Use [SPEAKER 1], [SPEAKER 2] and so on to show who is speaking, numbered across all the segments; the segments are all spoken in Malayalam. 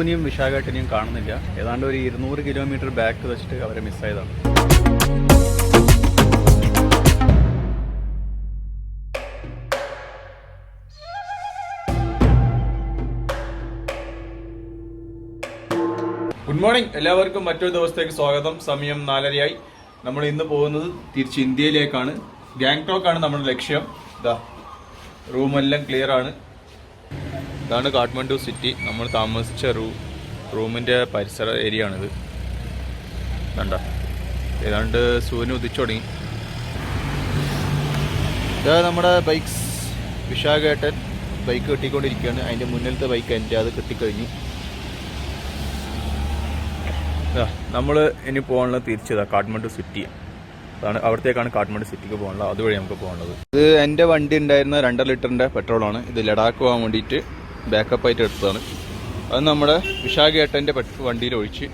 [SPEAKER 1] നിധുവിനെയും വിശാഖേട്ടനെയും കാണുന്നില്ല. ഏതാണ്ട് ഒരു 200 കിലോമീറ്റർ ബാക്ക് വെച്ചിട്ട് അവരെ മിസ്സായതാണ്. ഗുഡ് മോർണിംഗ്, എല്ലാവർക്കും മറ്റൊരു ദിവസത്തേക്ക് സ്വാഗതം. സമയം 4:30. നമ്മൾ ഇന്ന് പോകുന്നത് തിരിച്ച് ഇന്ത്യയിലേക്കാണ്. ഗാങ്ടോക്കാണ് നമ്മുടെ ലക്ഷ്യം. ഇതാ റൂമെല്ലാം ക്ലിയർ ആണ്. ഇതാണ് കാഠ്മണ്ഡു സിറ്റി. നമ്മൾ താമസിച്ച റൂമിൻ്റെ പരിസര ഏരിയ ആണിത്. കണ്ട ഏതാണ്ട് സൂര്യൻ ഉദിച്ചു തുടങ്ങി. ഇതാ നമ്മുടെ ബൈക്സ്. വിശാഖേട്ടൻ ബൈക്ക് കെട്ടിക്കൊണ്ടിരിക്കുകയാണ്. അതിൻ്റെ മുന്നിലത്തെ ബൈക്ക് എൻ്റെ, അത് കെട്ടിക്കഴിഞ്ഞു. നമ്മൾ ഇനി പോകാനുള്ളത് തിരിച്ചതാ കാഠ്മണ്ഡു സിറ്റി. അതാണ്, അവിടത്തേക്കാണ് കാഠ്മണ്ഡു സിറ്റിക്ക് പോകാനുള്ളത്. അതുവഴി നമുക്ക് പോകാനുള്ളത്. ഇത് എൻ്റെ വണ്ടി ഉണ്ടായിരുന്ന 2.5 ലിറ്ററിൻ്റെ പെട്രോളാണ്. ഇത് ലഡാക്ക് പോകാൻ വേണ്ടിയിട്ട് ബാക്കപ്പായിട്ട് എടുത്തതാണ്. അത് നമ്മുടെ വിശാഖേട്ടൻ്റെ വണ്ടിയിൽ ഒഴിച്ച്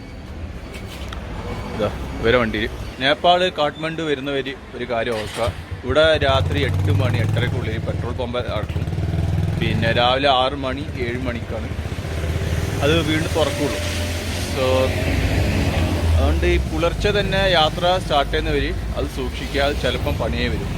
[SPEAKER 1] ഇതാ ഇവരെ വണ്ടിയിൽ. നേപ്പാൾ കാഠ്മണ്ഡു വരുന്നവർ ഒരു കാര്യം ഓർക്കുക, ഇവിടെ രാത്രി 8 മണി 8:30ക്കുള്ളിൽ പെട്രോൾ പമ്പ് അടക്കും. പിന്നെ രാവിലെ 6 മണി 7 മണിക്കാണ് അത് വീണ്ടും തുറക്കുള്ളൂ. സോ അതുകൊണ്ട് ഈ പുലർച്ചെ തന്നെ യാത്ര സ്റ്റാർട്ട് ചെയ്യുന്നവർ അത് സൂക്ഷിക്കുക. അത് ചിലപ്പം പണിയേ വരും.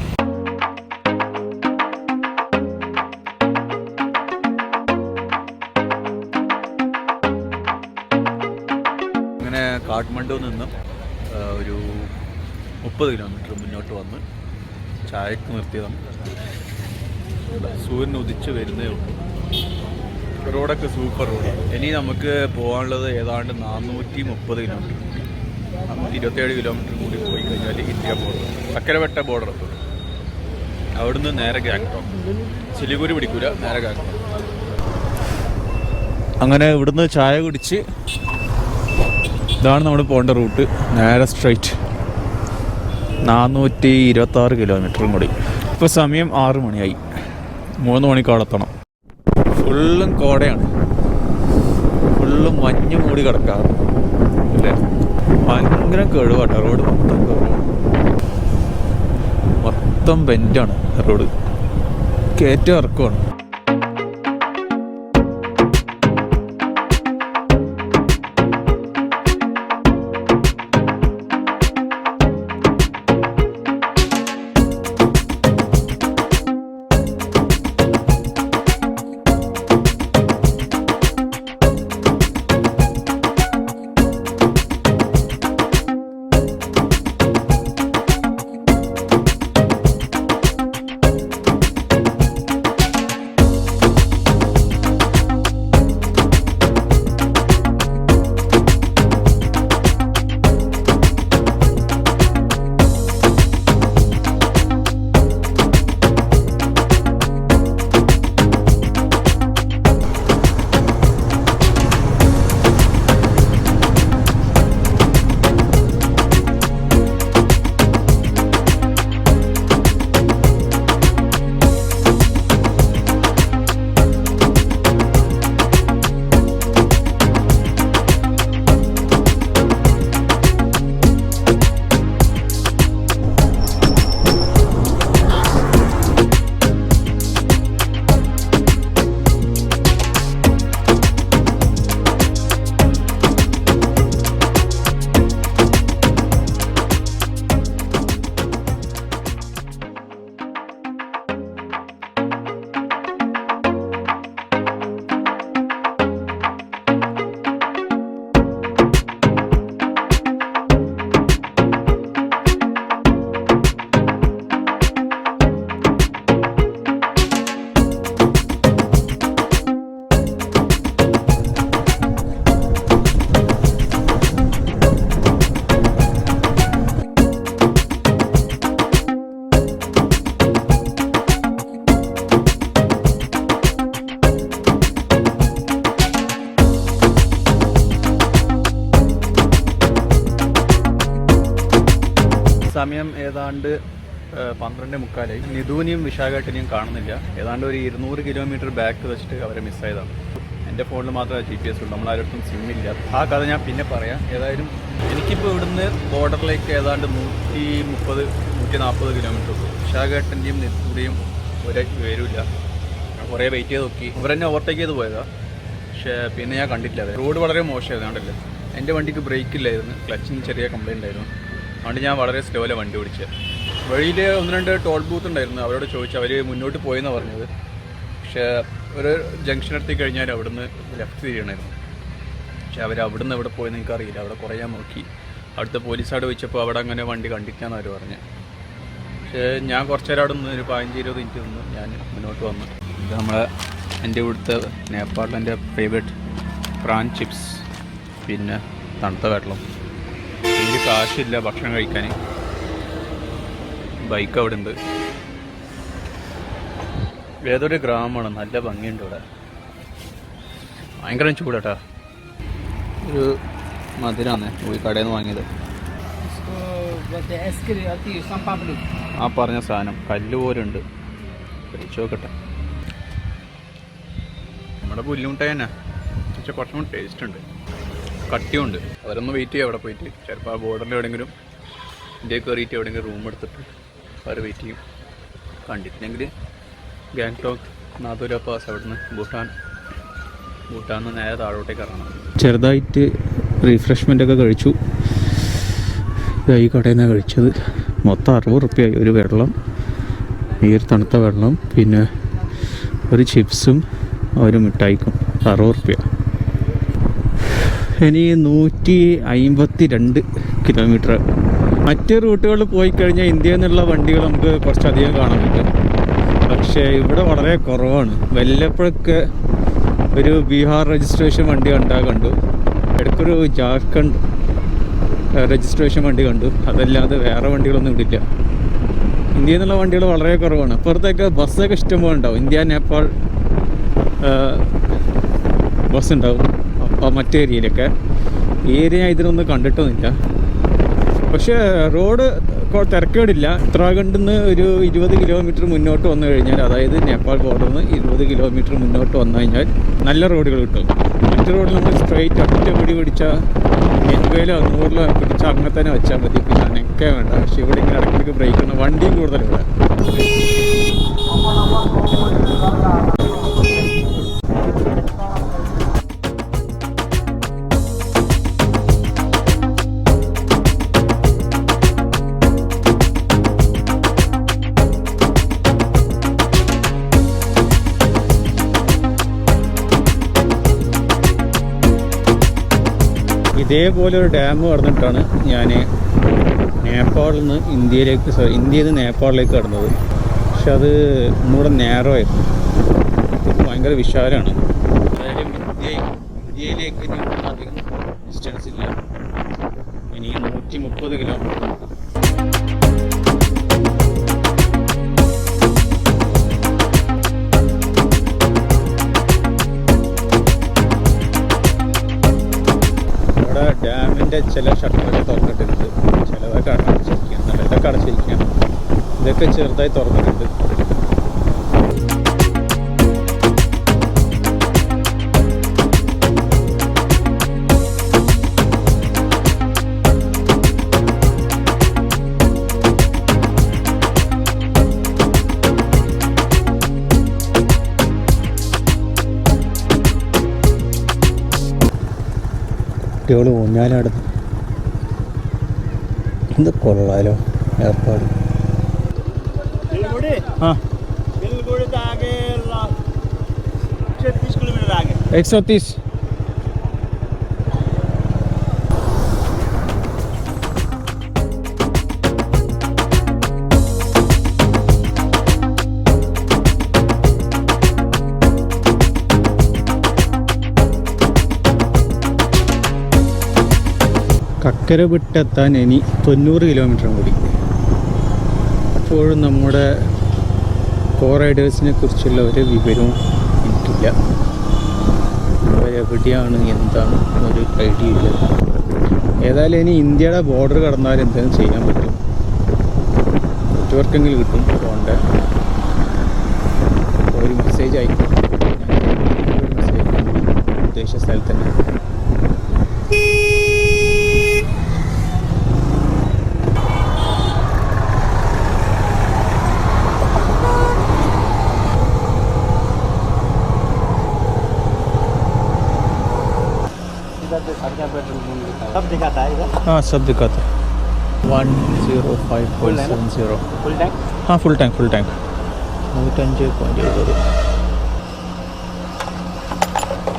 [SPEAKER 1] അങ്ങനെ കാഠ്മണ്ഡുവിൽ നിന്നും ഒരു 30 കിലോമീറ്റർ മുന്നോട്ട് വന്ന് ചായക്ക് നിർത്തിയതാണ്. സൂര്യൻ ഉദിച്ച് വരുന്നേ ഉള്ളൂ. റോഡൊക്കെ സൂപ്പർ റോഡാണ്. ഇനി നമുക്ക് പോകാനുള്ളത് ഏതാണ്ട് 430 കിലോമീറ്റർ, 427 കിലോമീറ്റർ കൂടി പോയി കഴിഞ്ഞാൽ ഇന്ത്യ ബോർഡർ, ചക്കരവട്ട ബോർഡർ എത്തും. അവിടുന്ന് നേരെ ഗാങ്ടോക്ക്. സിലിഗുരി പിടിക്കൂല, നേരെ ഗാങ്ടോക്ക്. അങ്ങനെ ഇവിടുന്ന് ചായ കുടിച്ച് ഇതാണ് നമ്മൾ പോകേണ്ട റൂട്ട്. നേരെ സ്ട്രൈറ്റ് 426 കിലോമീറ്ററും കൂടി. ഇപ്പോൾ സമയം 6 മണിയായി. 3 മണിക്കോളെത്തണം. ഫുള്ളും കോടയാണ്, ഫുള്ളും മഞ്ഞ് മൂടി കിടക്കാറ് അല്ലേ. ഭയങ്കര കഴിവാട്ടോ റോഡ്. മൊത്തം ബെൻഡാണ് റോഡ്, കയറ്റം ഇറക്കമാണ്. സമയം ഏതാണ്ട് 12:45. നിധുവിനെയും വിശാഖേട്ടനെയും കാണുന്നില്ല. ഏതാണ്ട് ഒരു 200 കിലോമീറ്റർ ബാക്ക് വെച്ചിട്ട് അവരെ മിസ്സായതാണ്. എൻ്റെ ഫോണിൽ മാത്രമേ GPS ഉള്ളൂ, നമ്മളാരും സിമ്മില്ല. ആ കഥ ഞാൻ പിന്നെ പറയാം. ഏതായാലും എനിക്കിപ്പോൾ ഇവിടുന്ന് ബോർഡറിലേക്ക് ഏതാണ്ട് 130-140 കിലോമീറ്റർ ഉള്ളൂ. വിശാഖേട്ടൻ്റെയും നിധുവിൻ്റെയും ഒരേ വരില്ല. കുറേ വെയിറ്റ് ചെയ്ത് നോക്കി. അവരെന്നെ ഓവർടേക്ക് ചെയ്ത് പോയതാണ്. പക്ഷേ പിന്നെ ഞാൻ കണ്ടിട്ടില്ല. റോഡ് വളരെ മോശമായിരുന്നു. കണ്ടല്ലേ, എൻ്റെ വണ്ടിക്ക് ബ്രേക്ക് ഇല്ലായിരുന്നു, ക്ലച്ചിന് ചെറിയ കംപ്ലയിൻ്റ് ആയിരുന്നു. അതുകൊണ്ട് ഞാൻ വളരെ സ്ലോയിലെ വണ്ടി ഓടിച്ചത്. വഴിയിൽ 1-2 ടോൾ ബൂത്ത് ഉണ്ടായിരുന്നു. അവരോട് ചോദിച്ചു, അവർ മുന്നോട്ട് പോയെന്നാണ് പറഞ്ഞത്. പക്ഷേ ഒരു ജംഗ്ഷൻ എത്തി കഴിഞ്ഞാൽ അവിടുന്ന് ലെഫ്റ്റ് തിരിയണമായിരുന്നു. പക്ഷേ അവർ അവിടുന്ന് എവിടെ പോയെന്ന് എനിക്കറിയില്ല. അവിടെ കുറേ ഞാൻ നോക്കി. അവിടുത്തെ പോലീസോട് ചോദിച്ചപ്പോൾ അവിടെ അങ്ങനെ വണ്ടി കണ്ടിട്ടാന്ന് അവർ പറഞ്ഞത്. പക്ഷേ ഞാൻ കുറച്ച് നേരം അവിടെ നിന്ന് ഒരു 15-20 മിനിറ്റ് നിന്ന് ഞാൻ മുന്നോട്ട് വന്നു. ഇത് നമ്മളെ എൻ്റെ ഇവിടുത്തെ നേപ്പാളിലെ ഫേവറേറ്റ് പ്രാൻ ചിപ്സ്, പിന്നെ തണുത്ത വെള്ളം. ഇതിൽ കാശില്ല ഭക്ഷണം കഴിക്കാൻ. ബൈക്ക് അവിടെ ഉണ്ട്. ഏതൊരു ഗ്രാമമാണ്, നല്ല ഭംഗിയുണ്ട് ഇവിടെ. ഭയങ്കര ചൂടാട്ടാ. ഒരു മധുരമാണ് പോയി കടയിൽ നിന്ന് വാങ്ങിയത്. ആ പറഞ്ഞ സാധനം കല്ല് പോലെ ഉണ്ട്. കഴിച്ചു നോക്കട്ടെ. നമ്മുടെ പുല്ലുമുട്ടായി തന്നെ, പക്ഷേ കുറച്ചും കൂടി ടേസ്റ്റ് ഉണ്ട്, കട്ടിയുണ്ട്. അവരൊന്ന് വെയിറ്റ് ചെയ്യുക അവിടെ പോയിട്ട്. ചിലപ്പോൾ ആ ബോർഡറിൽ എവിടെയെങ്കിലും ഇന്ത്യയിൽ കയറിയിട്ട് എവിടെയെങ്കിലും റൂം എടുത്തിട്ട് അവർ വെയിറ്റ് ചെയ്യും. കണ്ടിട്ടില്ലെങ്കിൽ ഗാങ്ടോക്ക്, നാഥുല പാസ്, അവിടുന്ന് ഭൂട്ടാൻ നേരെ താഴോട്ടേക്ക് ഇറങ്ങണം. ചെറുതായിട്ട് റിഫ്രഷ്മെൻ്റ് ഒക്കെ കഴിച്ചു. ഈ കടയിൽ നിന്നാണ് കഴിച്ചത്. മൊത്തം 60 റുപ്യയായി ഒരു വെള്ളം, ഈ തണുത്ത വെള്ളം, പിന്നെ ഒരു ചിപ്സും ഒരു മിഠായിക്കും 60 റുപ്യ. ഇനി 152 കിലോമീറ്റർ. മറ്റ് റൂട്ടുകളിൽ പോയി കഴിഞ്ഞാൽ ഇന്ത്യയിൽ നിന്നുള്ള വണ്ടികൾ നമുക്ക് കുറച്ചധികം കാണാൻ പറ്റും. പക്ഷേ ഇവിടെ വളരെ കുറവാണ്. വല്ലപ്പോഴൊക്കെ ഒരു ബീഹാർ രജിസ്ട്രേഷൻ വണ്ടി കണ്ടു. ഇടയ്ക്കൊരു ജാർഖണ്ഡ് രജിസ്ട്രേഷൻ വണ്ടി കണ്ടു. അതല്ലാതെ വേറെ വണ്ടികളൊന്നും ഇവിടില്ല. ഇന്ത്യയിൽ നിന്നുള്ള വണ്ടികൾ വളരെ കുറവാണ്. അപ്പുറത്തേക്ക് ബസ്സൊക്കെ ഇഷ്ടംപോലെ ഉണ്ടാവും. ഇന്ത്യ നേപ്പാൾ ബസ് ഉണ്ടാവും മറ്റേ ഏരിയയിലൊക്കെ. ഈ ഏരിയ ഇതിനൊന്നും കണ്ടിട്ടൊന്നുമില്ല. പക്ഷേ റോഡ് തിരക്കേടില്ല. ഉത്തരാഖണ്ഡിൽ നിന്ന് ഒരു 20 കിലോമീറ്റർ മുന്നോട്ട് വന്നു കഴിഞ്ഞാൽ, അതായത് നേപ്പാൾ ബോർഡറിൽ നിന്ന് 20 കിലോമീറ്റർ മുന്നോട്ട് വന്നു കഴിഞ്ഞാൽ നല്ല റോഡുകൾ കിട്ടും. മറ്റു റോഡിൽ നമ്മൾ സ്ട്രെയിറ്റ് ഒറ്റ പിടിച്ചാൽ 80-ലോ 100-ലോ പിടിച്ചാൽ അങ്ങനെ തന്നെ വെച്ചാൽ മതി. പിന്നെ അനക്കെ വേണ്ട. പക്ഷേ ഇവിടെ ഇങ്ങനെ ഇടയ്ക്കിടയ്ക്ക് ബ്രേക്ക് ഉണ്ട്. വണ്ടിയും കൂടുതലിവിടെ. ഇതേപോലെ ഒരു ഡാം കടന്നിട്ടാണ് ഞാൻ നേപ്പാളിൽ നിന്ന് ഇന്ത്യയിൽ നിന്ന് നേപ്പാളിലേക്ക് കടന്നത്. പക്ഷെ അത് ഒന്നുകൂടെ നേരോ ആയിരുന്നു. ഇത് ഭയങ്കര വിശാലമാണ്. അതായത് ഇന്ത്യയിലേക്ക് ഇനി അധികം ഡിസ്റ്റൻസ് ഇല്ല. ഇനി 130 കിലോമീറ്റർ. ഡാമിൻ്റെ ചില ഷട്ടറൊക്കെ തുറന്നിട്ടുണ്ട്. ചിലതൊക്കെ അടച്ചിരിക്കുകയാണ്, നല്ലതൊക്കെ അടച്ചിരിക്കുകയാണ്. ഇതൊക്കെ ചെറുതായി തുറന്നിട്ടുണ്ട്. കുട്ടികൾ ഊഞ്ഞാലാടുന്നു. എന്ത് കൊള്ളാലോ ഏർപ്പാട്. हाँ 130. കക്കര വിട്ടെത്താൻ ഇനി 90 കിലോമീറ്ററും കൂടി. അപ്പോഴും നമ്മുടെ കോ റൈഡേഴ്സിനെ കുറിച്ചുള്ള ഒരു വിവരവും എനിക്കില്ല. അവരെവിടെയാണ് എന്താണ് ഒരു ഐഡിയ ഇല്ല. ഏതായാലും ഇനി ഇന്ത്യയുടെ ബോർഡർ കടന്നാൽ എന്തെങ്കിലും ചെയ്യാൻ പറ്റും. നെറ്റ്വർക്കെങ്കിലും കിട്ടും. അതുകൊണ്ട് ഒരു മെസ്സേജ് അയക്കും. ഒരു മെസ്സേജ് ഉദ്ദേശിച്ച സ്ഥലത്ത് തന്നെ.
[SPEAKER 2] सब दिखाता है इधर।
[SPEAKER 1] हाँ सब दिखाता है 105.70
[SPEAKER 2] फुल टैंक।
[SPEAKER 1] हाँ ഫുൾ ടാങ്ക് 105.70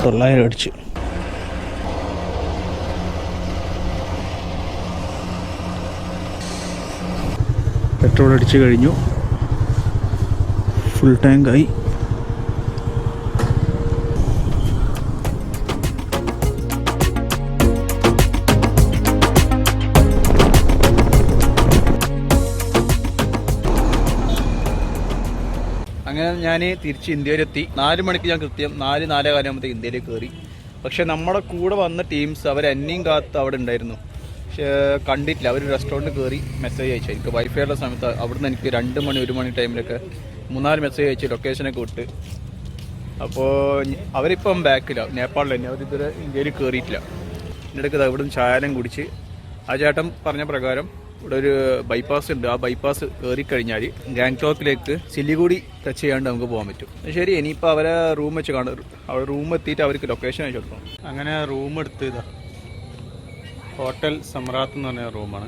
[SPEAKER 1] 900 അടിച്ച്. പെട്രോൾ അടിച്ച് കഴിഞ്ഞു, ഫുൾ ടാങ്കായി. അങ്ങനെ ഞാൻ തിരിച്ച് ഇന്ത്യയിലെത്തി. 4 മണിക്ക് ഞാൻ കൃത്യം 4-4 ആകുമ്പോഴത്തേക്ക് ഇന്ത്യയിലേക്ക് കയറി. പക്ഷെ നമ്മുടെ കൂടെ വന്ന ടീംസ് അവർ എന്നെയും കാത്ത് അവിടെ ഉണ്ടായിരുന്നു. പക്ഷേ കണ്ടിട്ടില്ല. അവർ റെസ്റ്റോറൻറ്റ് കയറി മെസ്സേജ് അയച്ചു. എനിക്ക് വൈഫൈയുടെ സമയത്ത് അവിടുന്ന് എനിക്ക് 2 മണി 1 മണി ടൈമിലൊക്കെ 3-4 മെസ്സേജ് അയച്ചു, ലൊക്കേഷനൊക്കെ വിട്ട്. അപ്പോൾ അവരിപ്പം ബാക്കിലാണ്, നേപ്പാളിൽ തന്നെ. അവരിതുവരെ ഇന്ത്യയിൽ കയറിയിട്ടില്ല. എൻ്റെ അടുത്ത് ഇവിടുന്ന് ചായനം കുടിച്ച് ആ ചേട്ടൻ പറഞ്ഞ പ്രകാരം ഇവിടെ ഒരു ബൈപ്പാസ് ഉണ്ട്. ആ ബൈപ്പാസ് കയറിക്കഴിഞ്ഞാൽ ഗാങ്ടോക്കിലേക്ക് സിലിഗുഡി ടച്ച് ചെയ്യാണ്ട് നമുക്ക് പോകാൻ പറ്റും. ശരി, ഇനിയിപ്പോൾ അവരെ റൂം വെച്ച് കാണും. അവിടെ റൂം എത്തിയിട്ട് അവർക്ക് ലൊക്കേഷൻ അയച്ചു കൊടുക്കണം. അങ്ങനെ റൂം എടുത്ത് ഇതാ ഹോട്ടൽ സമ്രാത്ത് എന്ന് പറഞ്ഞ റൂമാണ്.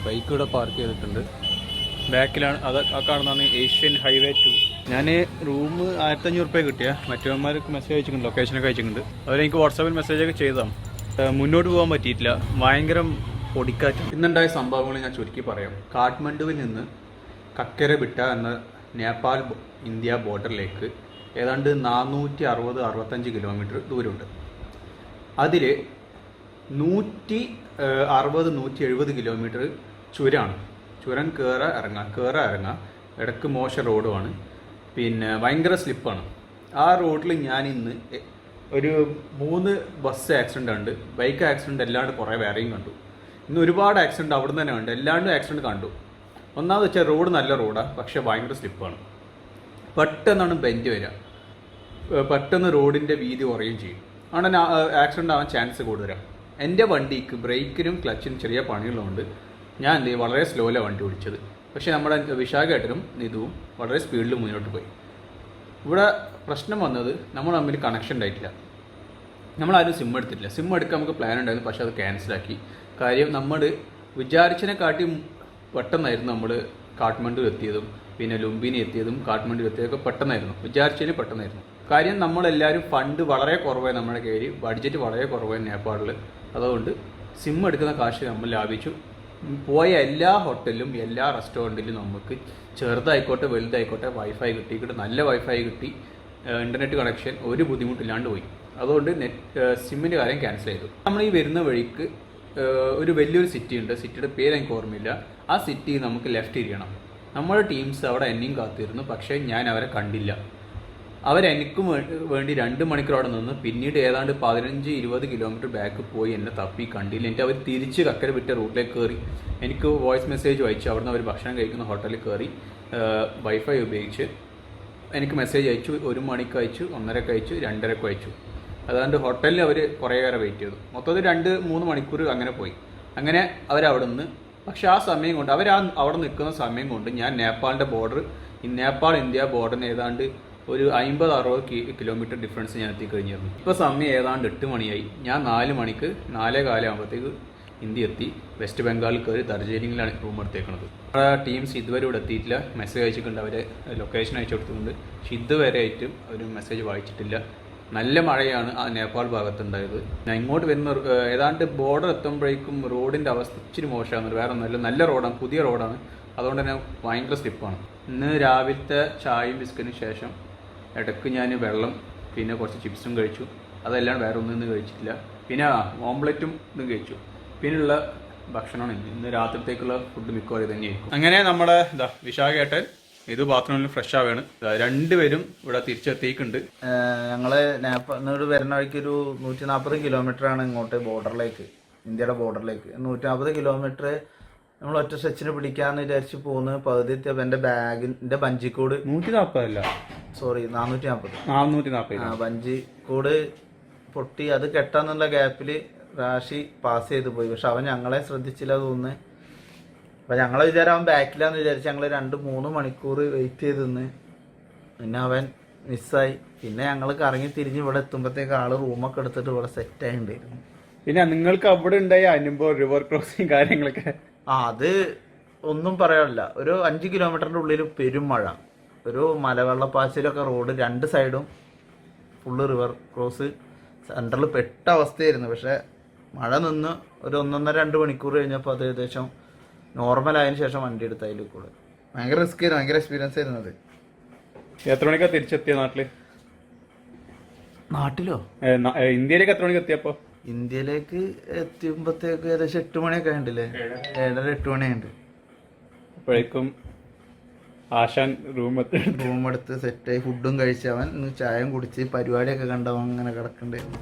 [SPEAKER 1] ബൈക്ക് ഇവിടെ പാർക്ക് ചെയ്തിട്ടുണ്ട്. ബാക്കിലാണ് അത്. ആ കാണുന്നതാണ് ഏഷ്യൻ ഹൈവേ 2. ഞാൻ റൂം 1500 റുപ്യ കിട്ടിയ. മറ്റവന്മാർക്ക് മെസ്സേജ് അയച്ചിട്ടുണ്ട്, ലൊക്കേഷനൊക്കെ അയച്ചിട്ടുണ്ട്. അവരെനിക്ക് വാട്സാപ്പിൽ മെസ്സേജൊക്കെ ചെയ്തതാണ്. മുന്നോട്ട് പോകാൻ പറ്റിയിട്ടില്ല, ഭയങ്കര പൊടിക്കാറ്റ്. ഇന്നുണ്ടായ സംഭവങ്ങൾ ഞാൻ ചുരുക്കി പറയാം. കാഠ്മണ്ഡുവിൽ നിന്ന് കക്കരബിട്ട എന്ന നേപ്പാൾ ഇന്ത്യ ബോർഡറിലേക്ക് ഏതാണ്ട് 460-65 കിലോമീറ്റർ ദൂരമുണ്ട്. അതിൽ 160-170 കിലോമീറ്റർ ചുരമാണ്. ചുരം കയറ ഇറങ്ങുക. ഇടയ്ക്ക് മോശം റോഡുമാണ്, പിന്നെ ഭയങ്കര സ്ലിപ്പാണ്. ആ റോഡിൽ ഞാൻ ഇന്ന് ഒരു 3 ബസ് ആക്സിഡൻ്റ് ഉണ്ട്, ബൈക്ക് ആക്സിഡൻ്റ് അല്ലാണ്ട് കുറേ വേറെയും കണ്ടു. ഇന്ന് ഒരുപാട് ആക്സിഡൻറ്റ് അവിടെ തന്നെ ഉണ്ട്, എല്ലാണ്ടും ആക്സിഡൻറ്റ് കണ്ടു. ഒന്നാമത് വെച്ചാൽ റോഡ് നല്ല റോഡാണ്, പക്ഷേ ഭയങ്കര സ്ലിപ്പാണ്. പെട്ടെന്നാണ് ബെൻഡ് വരിക, പെട്ടെന്ന് റോഡിൻ്റെ വീതി കുറയുകയും ചെയ്യും. അവിടെ ആക്സിഡൻ്റ് ആവാൻ ചാൻസ് കൂടുതലാണ്. എൻ്റെ വണ്ടിക്ക് ബ്രേക്കിനും ക്ലച്ചിനും ചെറിയ പണികളുണ്ട്. ഞാൻ എന്ത് ചെയ്യും, വളരെ സ്ലോയിലാണ് വണ്ടി ഓടിച്ചത്. പക്ഷേ നമ്മുടെ വിശാഖേട്ടനും നിതുവും വളരെ സ്പീഡിൽ മുന്നോട്ട് പോയി. ഇവിടെ പ്രശ്നം വന്നത് നമ്മൾ തമ്മിൽ കണക്ഷൻ ഉണ്ടായിട്ടില്ല. നമ്മളാരും സിം എടുത്തിട്ടില്ല. സിം എടുക്കാൻ നമുക്ക് പ്ലാൻ ഉണ്ടായിരുന്നു, പക്ഷേ അത് ക്യാൻസലാക്കി. കാര്യം നമ്മൾ വിചാരിച്ചതിനെക്കാട്ടി പെട്ടെന്നായിരുന്നു നമ്മൾ കാഠ്മണ്ഡു എത്തിയതും പിന്നെ ലുംബിനി എത്തിയതും കാഠ്മണ്ഡു എത്തിയതൊക്കെ പെട്ടെന്നായിരുന്നു, വിചാരിച്ചതിന് പെട്ടെന്നായിരുന്നു. കാര്യം നമ്മളെല്ലാവരും ഫണ്ട് വളരെ കുറവായി, നമ്മുടെ കയ്യിൽ ബഡ്ജറ്റ് വളരെ കുറവായി നേപ്പാളിൽ. അതുകൊണ്ട് സിം എടുക്കുന്ന കാശ് നമ്മൾ ലാഭിച്ചു. പോയ എല്ലാ ഹോട്ടലിലും എല്ലാ റെസ്റ്റോറൻറ്റിലും നമുക്ക് ചെറുതായിക്കോട്ടെ വലുതായിക്കോട്ടെ വൈഫൈ കിട്ടിയിട്ട് നല്ല വൈഫൈ കിട്ടി. ഇൻ്റർനെറ്റ് കണക്ഷൻ ഒരു ബുദ്ധിമുട്ടില്ലാണ്ട് പോയി. അതുകൊണ്ട് സിമ്മിൻ്റെ കാര്യം ക്യാൻസൽ ചെയ്തു. നമ്മൾ ഈ വരുന്ന വഴിക്ക് ഒരു വലിയൊരു സിറ്റി ഉണ്ട്. സിറ്റിയുടെ പേര് എനിക്ക് ഓർമ്മയില്ല. ആ സിറ്റി നമുക്ക് ലെഫ്റ്റ് തിരിയണം. നമ്മുടെ ടീംസ് അവിടെ എന്നെയും കാത്തിരുന്നു, പക്ഷേ ഞാൻ അവരെ കണ്ടില്ല. അവരെനിക്കും വേണ്ടി 2 മണിക്കൂർ അവിടെ നിന്ന് പിന്നീട് ഏതാണ്ട് 15-20 കിലോമീറ്റർ ബാക്ക് പോയി എന്നെ തപ്പി കണ്ടില്ല. എന്നിട്ട് അവർ തിരിച്ച് കക്കര വിട്ട റൂട്ടിലേക്ക് കയറി. എനിക്ക് വോയിസ് മെസ്സേജ് അയച്ചു. അവിടുന്ന് അവർ ഭക്ഷണം കഴിക്കുന്ന ഹോട്ടലിൽ കയറി വൈഫൈ ഉപയോഗിച്ച് എനിക്ക് മെസ്സേജ് അയച്ചു. 1 മണിക്ക് അയച്ചു, 1:30 അയച്ചു, 2:30 അയച്ചു. അതുകൊണ്ട് ഹോട്ടലിൽ അവർ കുറേ നേരം വെയിറ്റ് ചെയ്തു. മൊത്തത്തിൽ 2-3 മണിക്കൂർ അങ്ങനെ പോയി. അങ്ങനെ അവരവിടെ നിന്ന്, പക്ഷേ ആ സമയം കൊണ്ട് അവിടെ നിൽക്കുന്ന സമയം കൊണ്ട് ഞാൻ നേപ്പാളിൻ്റെ ബോർഡർ, നേപ്പാൾ ഇന്ത്യ ബോർഡറിന് ഏതാണ്ട് ഒരു 50-60 കിലോമീറ്റർ ഡിഫറൻസ് ഞാൻ എത്തിക്കഴിഞ്ഞിരുന്നു. ഇപ്പോൾ സമയം ഏതാണ്ട് 8 മണിയായി. ഞാൻ 4 മണിക്ക് 4:15 ആകുമ്പോഴത്തേക്ക് ഇന്ത്യ എത്തി. വെസ്റ്റ് ബംഗാളിൽ കയറി ദർജീലിംഗിലാണ് റൂം എടുത്തേക്കുന്നത്. നമ്മുടെ ടീംസ് ഇതുവരെ ഇവിടെ എത്തിയിട്ടില്ല. മെസ്സേജ് അയച്ചിട്ടുണ്ട്, അവരെ ലൊക്കേഷൻ അയച്ചു കൊടുത്തിട്ടുണ്ട്. പക്ഷെ ഇതുവരെ ആയിട്ടും അവർ മെസ്സേജ് വായിച്ചിട്ടില്ല. നല്ല മഴയാണ് ആ നേപ്പാൾ ഭാഗത്തുണ്ടായത്. ഞാൻ ഇങ്ങോട്ട് വരുന്ന ഏതാണ്ട് ബോർഡർ എത്തുമ്പോഴേക്കും റോഡിൻ്റെ അവസ്ഥ ഇച്ചിരി മോശമാണ്. വേറെ നല്ല റോഡാണ്, പുതിയ റോഡാണ്. അതുകൊണ്ട് തന്നെ ഭയങ്കര സ്ലിപ്പാണ്. ഇന്ന് രാവിലത്തെ ചായയും ബിസ്ക്കറ്റിന് ശേഷം ഇടയ്ക്ക് ഞാൻ വെള്ളം പിന്നെ കുറച്ച് ചിപ്സും കഴിച്ചു. അതെല്ലാം വേറെ ഒന്നും കഴിച്ചിട്ടില്ല. പിന്നെ ഓംലെറ്റും ഇതും കഴിച്ചു. പിന്നെയുള്ള ഭക്ഷണമാണ് ഇന്ന് രാത്രിത്തേക്കുള്ള ഫുഡ് മിക്കവാറും തന്നെയായിരിക്കും. അങ്ങനെ നമ്മുടെ വിശാഖേട്ടൻ ഇത് ബാത്റൂമിൽ ഫ്രഷ് ആവുകയാണ്. 2 പേരും ഇവിടെ തിരിച്ചെത്തിയിട്ടുണ്ട്.
[SPEAKER 3] ഞങ്ങള് നേപ്പാളിനോട് വരുന്ന വഴിക്ക് ഒരു 140 കിലോമീറ്റർ ആണ് ഇങ്ങോട്ട് ബോർഡറിലേക്ക്, ഇന്ത്യയുടെ ബോർഡറിലേക്ക്. 140 കിലോമീറ്റർ നമ്മൾ ഒറ്റ സ്ട്രെച്ചിന് പിടിക്കാന്ന് വിചാരിച്ച് പോകുന്ന പകുതി എത്തിയപ്പോൾ എൻ്റെ ബാഗിന്റെ ബഞ്ചിക്കോട് 440 ബഞ്ചിക്കോട് പൊട്ടി. അത് കെട്ടാന്നുള്ള ഗ്യാപ്പില് റാഷി പാസ് ചെയ്ത് പോയി. പക്ഷെ അവൻ ഞങ്ങളെ ശ്രദ്ധിച്ചില്ല തോന്നുന്നു. അപ്പം ഞങ്ങളെ വിചാരം അവൻ ബാക്കിലാന്ന് വിചാരിച്ച് ഞങ്ങൾ 2-3 മണിക്കൂർ വെയിറ്റ് ചെയ്ത് നിന്ന്. പിന്നെ അവൻ മിസ്സായി. പിന്നെ ഞങ്ങൾ കറങ്ങി തിരിഞ്ഞ് ഇവിടെ എത്തുമ്പോഴത്തേക്ക് ആള് റൂമൊക്കെ എടുത്തിട്ട് ഇവിടെ സെറ്റായിട്ടുണ്ടായിരുന്നു.
[SPEAKER 1] പിന്നെ നിങ്ങൾക്ക് അവിടെ ഉണ്ടായ അനുഭവം റിവർ ക്രോസിങ് കാര്യങ്ങളൊക്കെ?
[SPEAKER 3] അത് ഒന്നും പറയാനില്ല. ഒരു 5 കിലോമീറ്ററിന്റെ ഉള്ളിൽ പെരുമഴ, ഒരു മലവെള്ളപ്പാച്ചിലൊക്കെ, റോഡ് 2 സൈഡും ഫുള്ള് റിവർ ക്രോസ്, സെൻറ്ററിൽ പെട്ട അവസ്ഥയായിരുന്നു. പക്ഷെ മഴ നിന്ന് ഒരു 1.5-2 മണിക്കൂർ കഴിഞ്ഞപ്പോൾ അത് ഏകദേശം നോർമലായതിനു ശേഷം വണ്ടി എടുത്ത് അതിൽ കൂടെ. ഭയങ്കര റിസ്ക് ആയിരുന്നു, ഭയങ്കര എക്സ്പീരിയൻസ് ആയിരുന്നു അത്.
[SPEAKER 1] എത്ര മണിക്കാ തിരിച്ചെത്തിയ നാട്ടില്?
[SPEAKER 3] നാട്ടിലോ?
[SPEAKER 1] ഇന്ത്യയിലേക്ക് എത്ര മണിക്ക് എത്തിയപ്പോ?
[SPEAKER 3] ഇന്ത്യയിലേക്ക് എത്തിയുമ്പോഴത്തേക്ക് ഏകദേശം 8 മണിയൊക്കെ ഉണ്ടല്ലേ, 7-8 മണിയുണ്ട്.
[SPEAKER 1] അപ്പോഴേക്കും ആശാൻ
[SPEAKER 3] റൂമെടുത്ത് സെറ്റായി ഫുഡും കഴിച്ച് അവൻ ചായയും കുടിച്ച് പരിപാടിയൊക്കെ കണ്ടവൻ അങ്ങനെ കിടക്കണ്ടായിരുന്നു.